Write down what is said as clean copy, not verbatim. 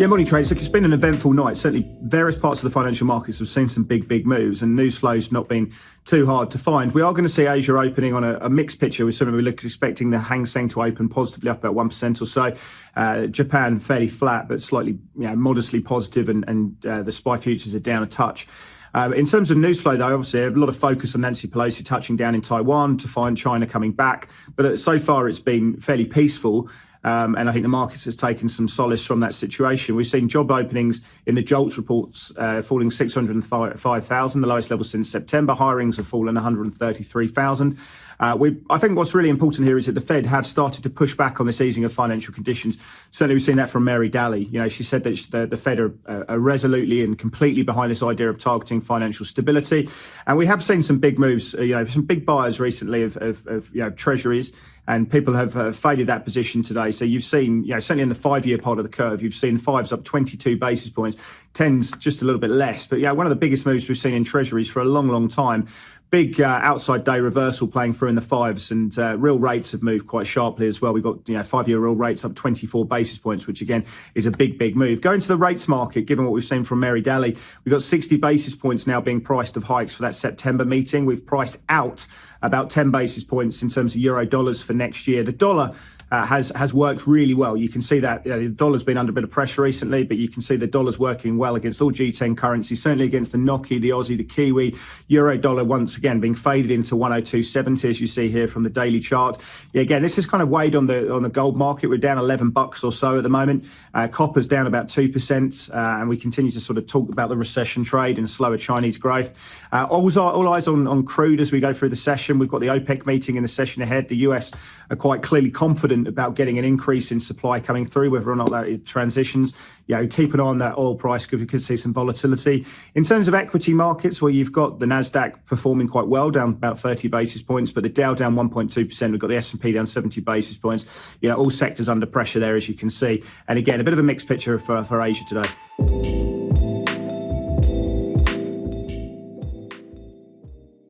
Yeah, morning traders. Look, it's been an eventful night. Certainly various parts of the financial markets have seen some big moves, and news flow's not been too hard to find. We are going to see Asia opening on a mixed picture. We're certainly expecting the Hang Seng to open positively up about 1% or so. Japan fairly flat, but slightly modestly positive, and the SPY futures are down a touch. In terms of news flow, though, obviously a lot of focus on Nancy Pelosi touching down in Taiwan to find China coming back. But so far, it's been fairly peaceful. And I think the markets has taken some solace from that situation. We've seen job openings in the JOLTS reports falling 605,000, the lowest level since September. Hirings have fallen 133,000. I think what's really important here is that the Fed have started to push back on this easing of financial conditions. Certainly, we've seen that from Mary Daly. She said that the Fed are resolutely and completely behind this idea of targeting financial stability. And we have seen some big moves, some big buyers recently of Treasuries. And people have faded that position today. So you've seen, certainly in the 5-year part of the curve, you've seen 5s up 22 basis points, 10s just a little bit less. But one of the biggest moves we've seen in Treasuries for a long time. Big outside day reversal playing through in the 5s, and real rates have moved quite sharply as well. We've got 5-year real rates up 24 basis points, which again is a big move. Going to the rates market, given what we've seen from Mary Daly, we've got 60 basis points now being priced of hikes for that September meeting. We've priced out about 10 basis points in terms of euro dollars for next year. The dollar has worked really well. You can see that the dollar's been under a bit of pressure recently, but you can see the dollar's working well against all G10 currencies, certainly against the NOK, the Aussie, the Kiwi. Euro dollar once again being faded into 102.70, as you see here from the daily chart. Again, this is kind of weighed on the gold market. We're down $11 or so at the moment. Copper's down about 2%, and we continue to sort of talk about the recession trade and slower Chinese growth. All eyes on crude as we go through the session. We've got the OPEC meeting in the session ahead. The US are quite clearly confident about getting an increase in supply coming through, whether or not that transitions. Keep an eye on that oil price because we could see some volatility. In terms of equity markets, well, you've got the Nasdaq performing quite well, down about 30 basis points, but the Dow down 1.2%. We've got the S&P down 70 basis points. All sectors under pressure there, as you can see. And again, a bit of a mixed picture for Asia today.